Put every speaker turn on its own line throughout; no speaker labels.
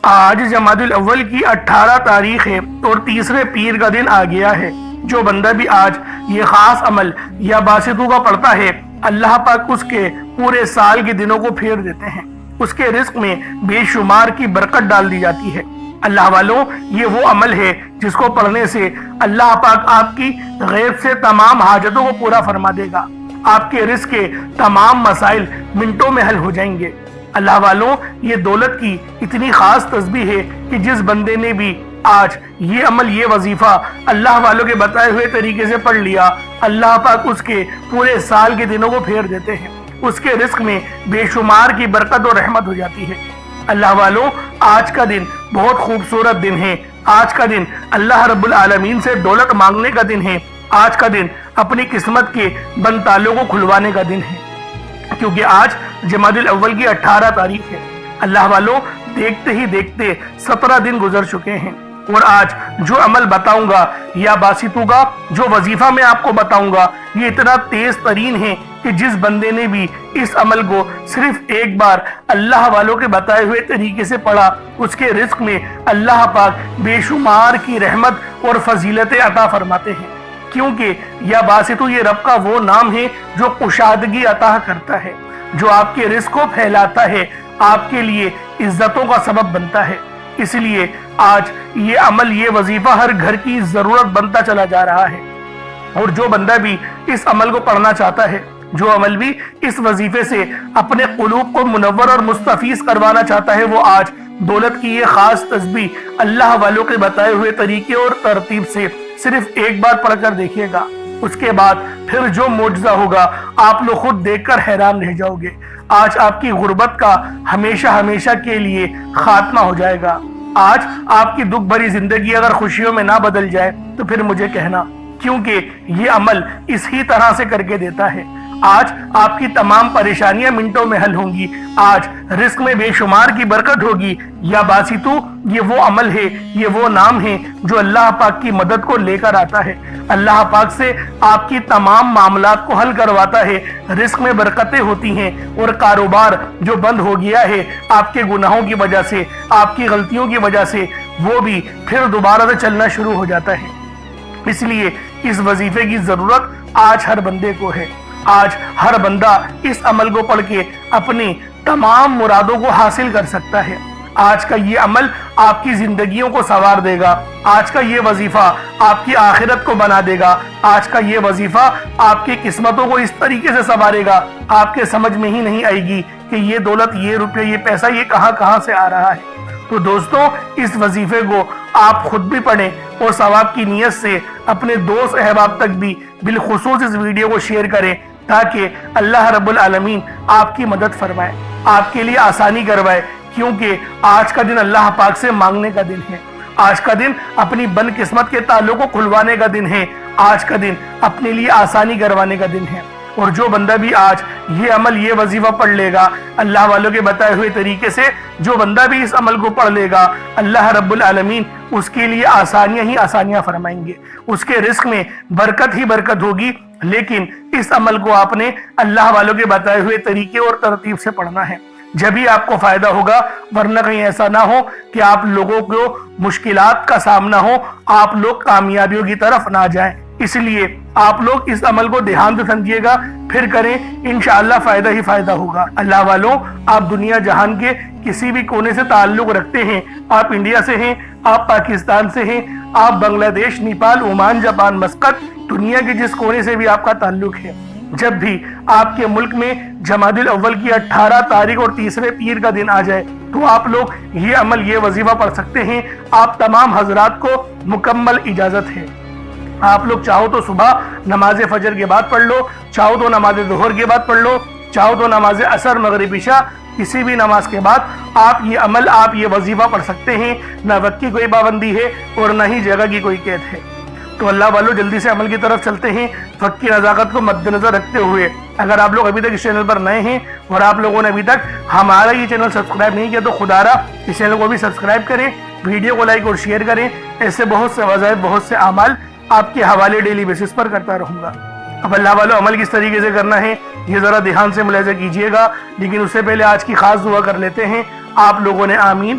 آج جمادی الاول کی 18 تاریخ ہے اور تیسرے پیر کا دن آ گیا ہے۔ جو بندہ بھی آج یہ خاص عمل یا باسطوں کا پڑھتا ہے، اللہ پاک اس کے پورے سال کے دنوں کو پھیر دیتے ہیں، اس کے رزق میں بے شمار کی برکت ڈال دی جاتی ہے۔ اللہ والوں، یہ وہ عمل ہے جس کو پڑھنے سے اللہ پاک آپ کی غیب سے تمام حاجتوں کو پورا فرما دے گا۔ آپ کے رزق کے تمام مسائل منٹوں میں حل ہو جائیں گے۔ اللہ والوں، یہ دولت کی اتنی خاص تسبیح ہے کہ جس بندے نے بھی آج یہ عمل، یہ وظیفہ اللہ والوں کے بتائے ہوئے طریقے سے پڑھ لیا، اللہ پاک اس کے پورے سال کے دنوں کو پھیر دیتے ہیں، اس کے رزق میں بے شمار کی برکت اور رحمت ہو جاتی ہے۔ اللہ والوں، آج کا دن بہت خوبصورت دن ہے۔ آج کا دن اللہ رب العالمین سے دولت مانگنے کا دن ہے۔ آج کا دن اپنی قسمت کے بند تالوں کو کھلوانے کا دن ہے، کیونکہ آج جمادی الاول کی 18 تاریخ ہے۔ اللہ والوں، دیکھتے ہی دیکھتے 17 دن گزر چکے ہیں، اور آج جو عمل بتاؤں گا یا باسطوں کا جو وظیفہ میں آپ کو بتاؤں گا، یہ اتنا تیز ترین ہے کہ جس بندے نے بھی اس عمل کو صرف ایک بار اللہ والوں کے بتائے ہوئے طریقے سے پڑھا، اس کے رزق میں اللہ پاک بے شمار کی رحمت اور فضیلتیں عطا فرماتے ہیں، کیونکہ یا باسطو یہ رب کا وہ نام ہے جو کشادگی عطا کرتا ہے، جو آپ کے رزق کو پھیلاتا ہے، آپ کے لیے عزتوں کا سبب بنتا ہے۔ اس لیے آج یہ عمل، یہ وظیفہ ہر گھر کی ضرورت بنتا چلا جا رہا ہے، اور جو بندہ بھی اس عمل کو پڑھنا چاہتا ہے، جو عمل بھی اس وظیفے سے اپنے قلوب کو منور اور مستفیض کروانا چاہتا ہے، وہ آج دولت کی یہ خاص تسبیح اللہ والوں کے بتائے ہوئے طریقے اور ترتیب سے صرف ایک بار پڑھ کر دیکھیے گا۔ اس کے بعد پھر جو معجزہ ہوگا، آپ لوگ خود دیکھ کر حیران رہ جاؤ گے۔ آج آپ کی غربت کا ہمیشہ ہمیشہ کے لیے خاتمہ ہو جائے گا۔ آج آپ کی دکھ بھری زندگی اگر خوشیوں میں نہ بدل جائے تو پھر مجھے کہنا، کیونکہ یہ عمل اسی طرح سے کر کے دیتا ہے۔ آج آپ کی تمام پریشانیاں منٹوں میں حل ہوں گی۔ آج رزق میں بے شمار کی برکت ہوگی۔ یا باسطو، یہ وہ عمل ہے، یہ وہ نام ہے جو اللہ پاک کی مدد کو لے کر آتا ہے، اللہ پاک سے آپ کی تمام معاملات کو حل کرواتا ہے، رزق میں برکتیں ہوتی ہیں، اور کاروبار جو بند ہو گیا ہے آپ کے گناہوں کی وجہ سے، آپ کی غلطیوں کی وجہ سے، وہ بھی پھر دوبارہ سے چلنا شروع ہو جاتا ہے۔ اس لیے اس وظیفے کی ضرورت آج ہر بندے کو ہے۔ آج ہر بندہ اس عمل کو پڑھ کے اپنی تمام مرادوں کو حاصل کر سکتا ہے۔ آج کا یہ عمل آپ کی زندگیوں کو سنوار دے گا۔ آج کا یہ وظیفہ آپ کی آخرت کو بنا دے گا۔ آج کا یہ وظیفہ آپ کی قسمتوں کو اس طریقے سے سنوارے گا، آپ کے سمجھ میں ہی نہیں آئے گی کہ یہ دولت، یہ روپیہ، یہ پیسہ، یہ کہاں سے آ رہا ہے۔ تو دوستوں، اس وظیفے کو آپ خود بھی پڑھیں اور ثواب کی نیت سے اپنے دوست احباب تک بھی بالخصوص اس ویڈیو کو شیئر کریں، تاکہ اللہ رب العالمین آپ کی مدد فرمائے، آپ کے لیے آسانی کروائے، کیونکہ آج کا دن اللہ پاک سے مانگنے کا دن ہے۔ آج کا دن اپنی بند قسمت کے تالوں کو کھلوانے کا دن ہے۔ آج کا دن اپنے لیے آسانی کروانے کا دن ہے، اور جو بندہ بھی آج یہ عمل، یہ وظیفہ پڑھ لے گا اللہ والوں کے بتائے ہوئے طریقے سے، جو بندہ بھی اس عمل کو پڑھ لے گا، اللہ رب العالمین اس کے لیے آسانیاں ہی آسانیاں فرمائیں گے، اس کے رزق میں برکت ہی برکت ہوگی۔ لیکن اس عمل کو آپ نے اللہ والوں کے بتائے ہوئے طریقے اور ترتیب سے پڑھنا ہے، جبھی آپ کو فائدہ ہوگا، ورنہ کہیں ایسا نہ ہو کہ آپ لوگوں کو مشکلات کا سامنا ہو، آپ لوگ کامیابیوں کی طرف نہ جائیں۔ اس لیے آپ لوگ اس عمل کو دھیان سے سمجھیے گا، پھر کریں، انشاءاللہ فائدہ ہی فائدہ ہوگا۔ اللہ والوں، آپ دنیا جہان کے کسی بھی کونے سے تعلق رکھتے ہیں، آپ انڈیا سے ہیں، آپ پاکستان سے ہیں، آپ بنگلہ دیش، نیپال، عمان، جاپان، مسقط، دنیا کے جس کونے سے بھی آپ کا تعلق ہے، جب بھی آپ کے ملک میں جمادی الاول کی 18 تاریخ اور تیسرے پیر کا دن آ جائے، تو آپ لوگ یہ عمل، یہ وظیفہ پڑھ سکتے ہیں۔ آپ تمام حضرات کو مکمل اجازت ہے۔ آپ لوگ چاہو تو صبح نماز فجر کے بعد پڑھ لو، چاہو تو نماز ظہر کے بعد پڑھ لو، چاہو تو نماز عصر، مغرب، عشاء، کسی بھی نماز کے بعد آپ یہ عمل، آپ یہ وظیفہ پڑھ سکتے ہیں۔ نہ وقت کی کوئی پابندی ہے اور نہ ہی جگہ کی کوئی قید ہے۔ تو اللہ والوں، جلدی سے عمل کی طرف چلتے ہیں۔ وقت کی نزاکت کو مد نظر رکھتے ہوئے، اگر آپ لوگ ابھی تک اس چینل پر نئے ہیں اور آپ لوگوں نے ابھی تک ہمارا یہ چینل سبسکرائب نہیں کیا، تو خدا را اس چینل کو بھی سبسکرائب کریں، ویڈیو کو لائک اور شیئر کریں۔ ایسے بہت سے وظائف، بہت سے اعمال آپ کے حوالے ڈیلی بیسس پر کرتا رہوں گا۔ اب اللہ والوں، عمل کس طریقے سے کرنا ہے یہ ذرا دھیان سے ملاحظہ کیجئے گا، لیکن اس سے پہلے آج کی خاص دعا کر لیتے ہیں۔ آپ لوگوں نے آمین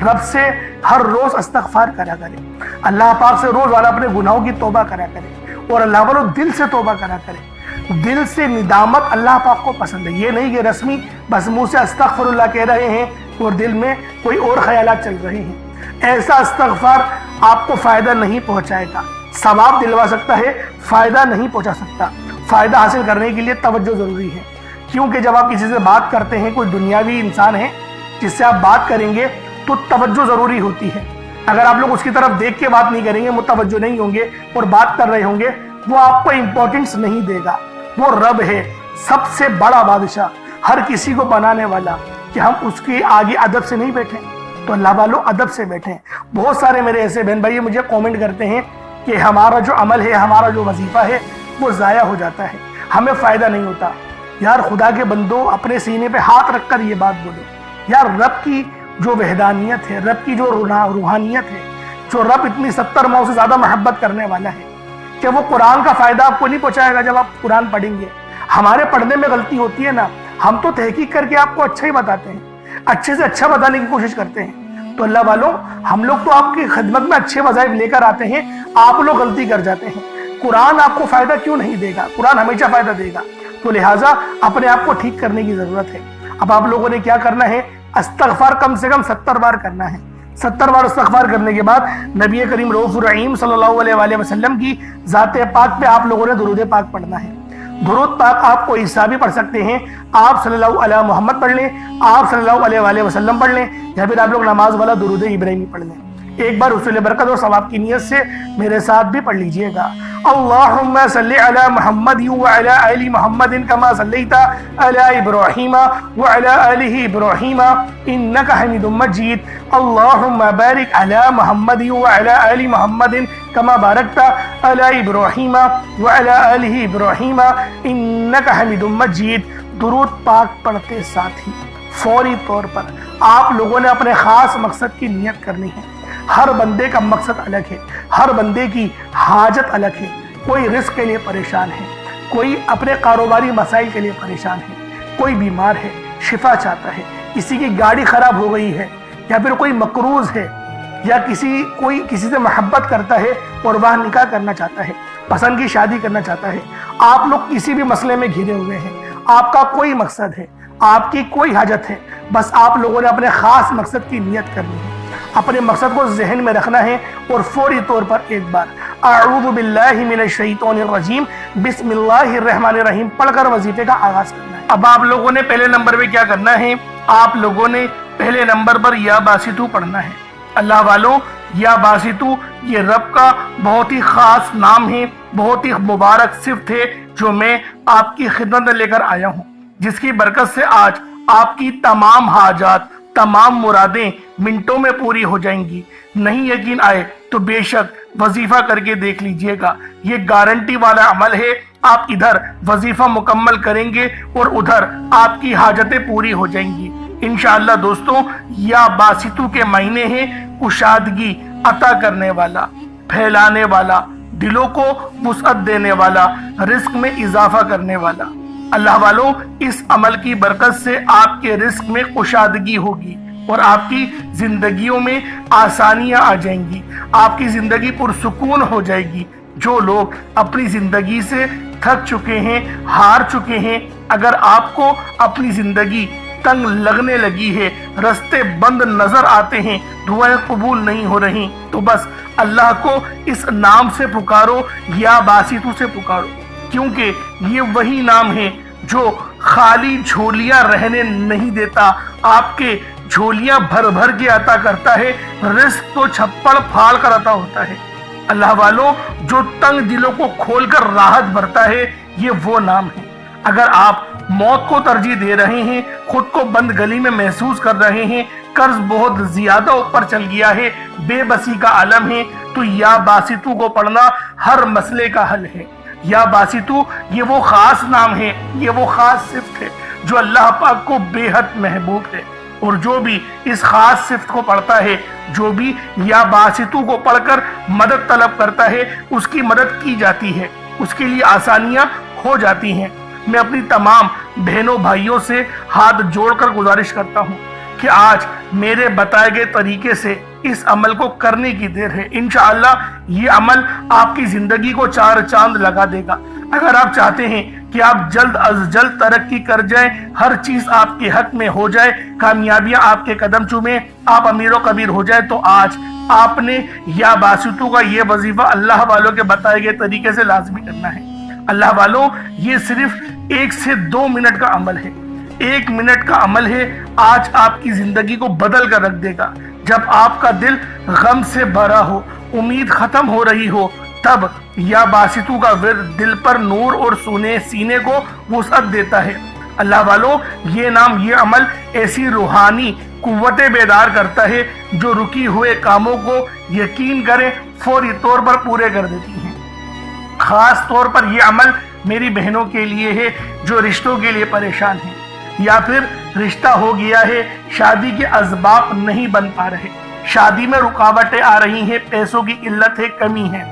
رب سے ہر روز استغفار کرا کرے، اللہ پاک سے روزانہ اپنے گناہوں کی توبہ کرا کرے، اور اللہ والوں دل سے توبہ کرا کرے۔ دل سے ندامت اللہ پاک کو پسند ہے، یہ نہیں کہ رسمی بس منہ سے استغفر اللہ کہہ رہے ہیں اور دل میں کوئی اور خیالات چل رہے ہیں۔ ایسا استغفار آپ کو فائدہ نہیں پہنچائے گا، ثواب دلوا سکتا ہے، فائدہ نہیں پہنچا سکتا۔ فائدہ حاصل کرنے کے لیے توجہ ضروری ہے، کیونکہ جب آپ کسی سے بات کرتے ہیں، کوئی دنیاوی انسان ہے جس سے آپ بات کریں گے تو توجہ ضروری ہوتی ہے۔ اگر آپ لوگ اس کی طرف دیکھ کے بات نہیں کریں گے، متوجہ نہیں ہوں گے اور بات کر رہے ہوں گے، وہ آپ کو امپورٹنس نہیں دے گا۔ وہ رب ہے، سب سے بڑا بادشاہ، ہر کسی کو بنانے والا، کہ ہم اس کے آگے ادب سے نہیں بیٹھیں۔ تو اللہ والوں ادب سے بیٹھیں۔ بہت سارے میرے ایسے بہن بھائی مجھے کومنٹ کرتے ہیں کہ ہمارا جو عمل ہے، ہمارا جو وظیفہ ہے وہ ضائع ہو جاتا ہے، ہمیں فائدہ نہیں ہوتا۔ یار خدا کے بندو، اپنے سینے پہ ہاتھ رکھ کر یہ بات بولو، یار رب کی جو وحدانیت ہے، رب کی جو روحانیت ہے، جو رب اتنی 70 ماؤں سے زیادہ محبت کرنے والا ہے، کہ وہ قرآن کا فائدہ آپ کو نہیں پہنچائے گا جب آپ قرآن پڑھیں گے۔ ہمارے پڑھنے میں غلطی ہوتی ہے نا، ہم تو تحقیق کر کے آپ کو اچھا ہی بتاتے ہیں، اچھے سے اچھا بتانے کی کوشش کرتے ہیں۔ تو اللہ والوں، ہم لوگ تو آپ کی خدمت میں اچھے وظائف لے کر آتے ہیں، آپ لوگ غلطی کر جاتے ہیں۔ قرآن آپ کو فائدہ کیوں نہیں دے گا؟ قرآن ہمیشہ فائدہ دے گا۔ تو لہٰذا اپنے آپ کو ٹھیک کرنے کی ضرورت ہے۔ اب آپ لوگوں نے کیا کرنا ہے؟ استغفار کم سے کم 70 بار کرنا ہے۔ 70 بار استغفار کرنے کے بعد نبی کریم رؤوف الرحیم صلی اللہ علیہ وآلہ وسلم کی ذات پاک پہ آپ لوگوں نے درود پاک پڑھنا ہے۔ درود پاک آپ کو عیسیٰ بھی پڑھ سکتے ہیں، آپ صلی اللہ علیہ محمد پڑھ لیں، آپ صلی اللہ علیہ وآلہ وسلم پڑھ لیں، یا پھر آپ لوگ نماز والا درود ابراہیمی پڑھ لیں۔ ایک بار حصول برکت اور ثواب کی نیت سے میرے ساتھ بھی پڑھ لیجئے گا۔ اللہم صلی علی محمد وعلی آل محمد کما صلیت علی ابراہیم وعلی آل ابراہیم انک حمید مجید۔ اللہم بارک علی محمد وعلی آل محمد کما بارکت علی ابراہیم وعلی آل ابراہیم انک حمید مجید۔ درود پاک پڑھتے ساتھ ہی فوری طور پر آپ لوگوں نے اپنے خاص مقصد کی نیت کرنی ہے۔ ہر بندے کا مقصد الگ ہے، ہر بندے کی حاجت الگ ہے۔ کوئی رزق کے لیے پریشان ہے، کوئی اپنے کاروباری مسائل کے لیے پریشان ہے، کوئی بیمار ہے شفا چاہتا ہے، کسی کی گاڑی خراب ہو گئی ہے، یا پھر کوئی مقروض ہے، یا کوئی کسی سے محبت کرتا ہے اور وہ نکاح کرنا چاہتا ہے، پسند کی شادی کرنا چاہتا ہے۔ آپ لوگ کسی بھی مسئلے میں گھرے ہوئے ہیں، آپ کا کوئی مقصد ہے، آپ کی کوئی حاجت ہے، بس آپ لوگوں نے اپنے خاص مقصد کی نیت کرنی ہے، اپنے مقصد کو ذہن میں رکھنا ہے، اور فوری طور پر ایک بار اعوذ باللہ من الشیطان الرجیم بسم اللہ الرحمن الرحیم پڑھ کر وظیفے کا آغاز کرنا ہے۔ اب آپ لوگوں نے پہلے نمبر پہ کیا کرنا ہے؟ آپ لوگوں نے پہلے نمبر پر یا باسطو پڑھنا ہے۔ اللہ والوں، یا باسطو یہ رب کا بہت ہی خاص نام ہے، بہت ہی مبارک صفت ہے، جو میں آپ کی خدمت میں لے کر آیا ہوں، جس کی برکت سے آج آپ کی تمام حاجات، تمام مرادیں منٹوں میں پوری ہو جائیں گی۔ نہیں یقین آئے تو بے شک وظیفہ کر کے دیکھ لیجئے گا، یہ گارنٹی والا عمل ہے۔ آپ ادھر وظیفہ مکمل کریں گے اور ادھر آپ کی حاجتیں پوری ہو جائیں گی انشاءاللہ۔ دوستوں، یا باسطو کے معنی ہیں کشادگی عطا کرنے والا، پھیلانے والا، دلوں کو وسعت دینے والا، رزق میں اضافہ کرنے والا۔ اللہ والوں، اس عمل کی برکت سے آپ کے رزق میں کشادگی ہوگی اور آپ کی زندگیوں میں آسانیاں آ جائیں گی، آپ کی زندگی پرسکون ہو جائے گی۔ جو لوگ اپنی زندگی سے تھک چکے ہیں، ہار چکے ہیں، اگر آپ کو اپنی زندگی تنگ لگنے لگی ہے، رستے بند نظر آتے ہیں، دعائیں قبول نہیں ہو رہی، تو بس اللہ کو اس نام سے پکارو، یا باسطو سے پکارو، کیونکہ یہ وہی نام ہے جو خالی جھولیاں رہنے نہیں دیتا، آپ کے جھولیاں بھر بھر کے عطا کرتا ہے، رزق تو چھپڑ پھاڑ کر عطا ہوتا ہے۔ اللہ والوں، جو تنگ دلوں کو کھول کر راحت بھرتا ہے، یہ وہ نام ہے۔ اگر آپ موت کو ترجیح دے رہے ہیں، خود کو بند گلی میں محسوس کر رہے ہیں، قرض بہت زیادہ اوپر چل گیا ہے، بے بسی کا عالم ہے، تو یا باسطو کو پڑھنا ہر مسئلے کا حل ہے۔ یا باسطو یہ وہ خاص نام ہے، یہ وہ خاص صفت ہے جو اللہ پاک کو بے حد محبوب ہے، اور جو بھی اس خاص صفت کو پڑھتا ہے، جو بھی یا باسطو کو پڑھ کر مدد طلب کرتا ہے، اس کی مدد کی جاتی ہے، اس کے لیے آسانیاں ہو جاتی ہیں۔ میں اپنی تمام بہنوں بھائیوں سے ہاتھ جوڑ کر گزارش کرتا ہوں کہ آج میرے بتائے گئے طریقے سے اس عمل کو کرنے کی دیر ہے۔ انشاءاللہ یہ عمل آپ کی زندگی کو چار چاند لگا دے گا۔ اگر آپ چاہتے ہیں کہ آپ جلد از جلد ترقی کر جائیں، ہر چیز آپ کے حق میں ہو جائے، کامیابیاں آپ کے قدم چومیں، آپ امیر و کبیر ہو جائے، تو آج آپ نے یا باسطو کا یہ وظیفہ اللہ والوں کے بتائے گئے طریقے سے لازمی کرنا ہے۔ اللہ والوں، یہ صرف 1 سے 2 منٹ کا عمل ہے، 1 منٹ کا عمل ہے، آج آپ کی زندگی کو بدل کر رکھ دے گا۔ جب آپ کا دل غم سے بھرا ہو، امید ختم ہو رہی ہو، تب یا باسطو کا ورد دل پر نور اور سینے کو وسعت دیتا ہے۔ اللہ والوں، یہ نام، یہ عمل ایسی روحانی قوتیں بیدار کرتا ہے جو رکی ہوئے کاموں کو یقین کرے فوری طور پر پورے کر دیتی ہیں۔ خاص طور پر یہ عمل میری بہنوں کے لیے ہے جو رشتوں کے لیے پریشان ہیں، یا پھر رشتہ ہو گیا ہے، شادی کے اسباب نہیں بن پا رہے، شادی میں رکاوٹیں آ رہی ہیں، پیسوں کی قلت ہے، کمی ہے،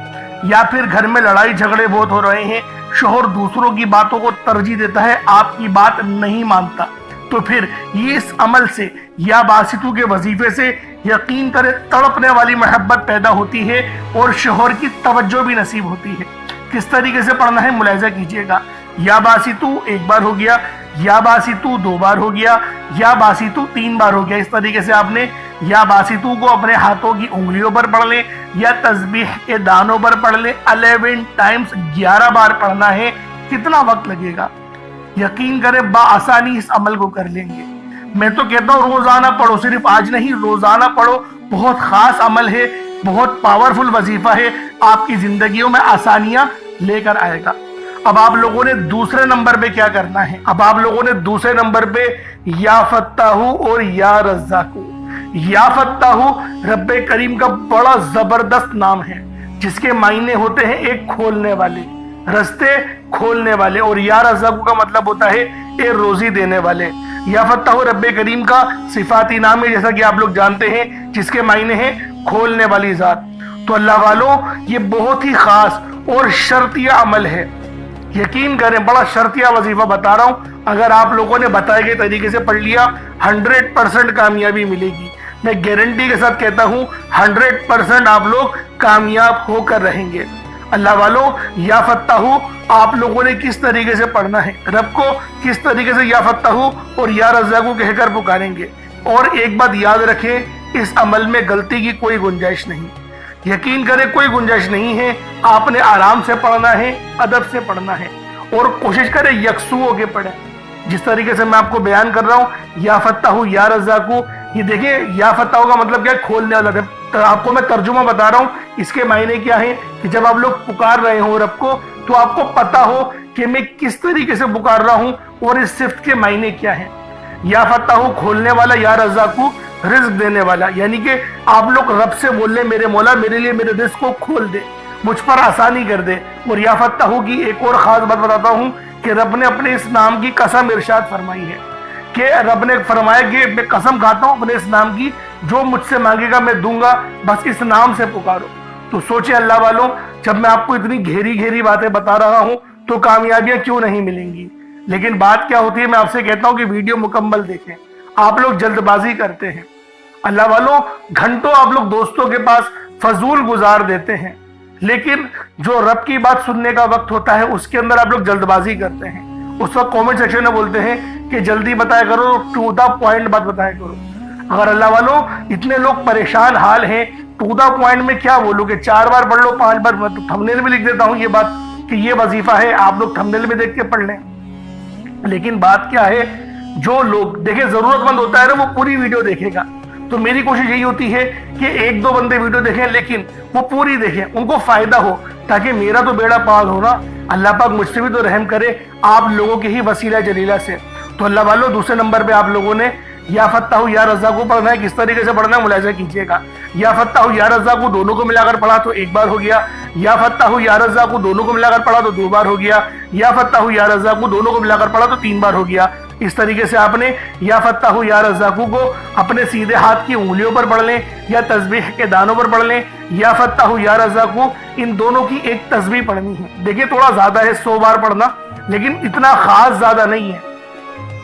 یا پھر گھر میں لڑائی جھگڑے بہت ہو رہے ہیں، شوہر دوسروں کی باتوں کو ترجیح دیتا ہے، آپ کی بات نہیں مانتا، تو پھر یہ اس عمل سے یا باسطو کے وظیفے سے یقین کرے تڑپنے والی محبت پیدا ہوتی ہے اور شوہر کی توجہ بھی نصیب ہوتی ہے۔ کس طریقے سے پڑھنا ہے ملاحظہ کیجئے گا۔ یا باسطو 1 بار ہو گیا، یا باسطو 2 بار ہو گیا، یا باسطو 3 بار ہو گیا۔ اس طریقے سے آپ نے یا باسطو کو اپنے ہاتھوں کی انگلیوں پر پڑھ لیں یا تسبیح کے دانوں پر پڑھ لیں، 11 ٹائمز 11 بار پڑھنا ہے۔ کتنا وقت لگے گا؟ یقین کریں بآسانی اس عمل کو کر لیں گے۔ میں تو کہتا ہوں روزانہ پڑھو، صرف آج نہیں، روزانہ پڑھو، بہت خاص عمل ہے، بہت پاورفل وظیفہ ہے، آپ کی زندگیوں میں آسانیاں لے کر آئے گا۔ اب آپ لوگوں نے دوسرے نمبر پہ کیا کرنا ہے؟ اب آپ لوگوں نے دوسرے نمبر پہ یا فتاحو اور یا رزاقو۔ یا فتاحو رب کریم کا بڑا زبردست نام ہے جس کے معنی ہوتے ہیں ایک کھولنے والے، رستے کھولنے والے، اور یا رزاقو کا مطلب ہوتا ہے ایک روزی دینے والے۔ یا فتاحو رب کریم کا صفاتی نام ہے جیسا کہ آپ لوگ جانتے ہیں، جس کے معنی ہیں کھولنے والی ذات۔ تو اللہ والوں، یہ بہت ہی خاص اور شرطیہ عمل ہے، یقین کریں بڑا شرطیہ وظیفہ بتا رہا ہوں۔ اگر آپ لوگوں نے بتائے گئے طریقے سے پڑھ لیا 100% کامیابی ملے گی، میں گارنٹی کے ساتھ کہتا ہوں 100% آپ لوگ کامیاب ہو کر رہیں گے۔ اللہ والوں، یا فتاحو آپ لوگوں نے کس طریقے سے پڑھنا ہے، رب کو کس طریقے سے یا فتاحو اور یا رزاقو کہہ کر پکاریں گے۔ اور ایک بات یاد رکھیں، اس عمل میں غلطی کی کوئی گنجائش نہیں، یقین کریں کوئی گنجائش نہیں ہے۔ آپ نے آرام سے پڑھنا ہے، ادب سے پڑھنا ہے، اور کوشش کریں یکسو ہو کے پڑھیں۔ جس طریقے سے میں آپ کو بیان کر رہا ہوں، یا فتاحو یا رزاقو، یہ دیکھیں یا فتاحو کا مطلب کیا ہے؟ کھولنے والا۔ آپ کو میں ترجمہ بتا رہا ہوں، اس کے معنی کیا ہے کہ جب آپ لوگ پکار رہے ہوں رب کو، تو آپ کو پتا ہو کہ میں کس طریقے سے پکار رہا ہوں اور اس صفت کے معنی کیا ہے۔ یا فتاحو کھولنے والا، یا رزاقو رزق دینے والا، یعنی کہ آپ لوگ رب سے بول لیں میرے مولا میرے لیے میرے رزق کو کھول دے، مجھ پر آسانی کر دے۔ اور یا فتاحو کی ایک اور خاص بات بتاتا ہوں کہ رب نے اپنے اس نام کی قسم ارشاد فرمائی ہے، کہ رب نے فرمایا کہ میں قسم کھاتا ہوں اپنے اس نام کی، جو مجھ سے مانگے گا میں دوں گا، بس اس نام سے پکارو۔ تو سوچیں اللہ والوں، جب میں آپ کو اتنی گہری باتیں بتا رہا ہوں تو کامیابیاں کیوں نہیں ملیں گی؟ لیکن بات کیا ہوتی ہے، میں آپ سے کہتا ہوں کہ ویڈیو مکمل دیکھیں، آپ لوگ جلد بازی کرتے ہیں۔ اللہ والوں، گھنٹوں آپ لوگ دوستوں کے پاس فضول گزار دیتے ہیں، لیکن جو رب کی بات سننے کا وقت ہوتا ہے اس کے اندر آپ لوگ جلد بازی کرتے ہیں۔ اس وقت کومنٹ سیکشن میں بولتے ہیں کہ جلدی بتایا کرو، ٹو دا پوائنٹ بات بتایا کرو۔ اگر اللہ والوں اتنے لوگ پریشان حال ہیں، ٹو دا پوائنٹ میں کیا بولو کہ 4 بار پڑھ لو، 5 بار، میں تو تھمبنیل میں لکھ دیتا ہوں یہ بات کہ یہ وظیفہ ہے، آپ لوگ تھمبنیل میں دیکھ کے پڑھ لیں۔ لیکن بات کیا ہے، جو لوگ دیکھیں ضرورت مند ہوتا ہے نا وہ پوری ویڈیو دیکھے گا۔ تو میری کوشش یہی ہوتی ہے کہ 1-2 بندے ویڈیو دیکھیں لیکن وہ پوری دیکھیں، ان کو فائدہ ہو، تاکہ میرا تو بیڑا پار ہونا، اللہ پاک مجھ سے بھی تو رحم کرے آپ لوگوں کے ہی وسیلہ جلیلہ سے۔ تو اللہ والوں، دوسرے نمبر پہ آپ لوگوں نے یا فتاحو یا رزاقو پڑھنا ہے۔ کس طریقے سے پڑھنا ہے ملاحظہ کیجئے گا۔ یا فتاحو یا رزاقو دونوں کو ملا کر پڑھا تو 1 بار ہو گیا، یا فتاحو یا رزاقو دونوں کو ملا کر پڑھا تو 2 بار ہو گیا، یا فتاحو یا رزاقو دونوں کو ملا کر پڑھا تو 3 بار ہو گیا۔ اس طریقے سے آپ نے یا فتاحو یا رزاقو کو اپنے سیدھے ہاتھ کی انگلیوں پر پڑھ لیں یا تسبیح کے دانوں پر پڑھ لیں۔ یا فتاحو یا رزاقو ان دونوں کی ایک تسبیح پڑھنی ہے۔ دیکھیں تھوڑا زیادہ ہے 100 بار پڑھنا، لیکن اتنا خاص زیادہ نہیں ہے۔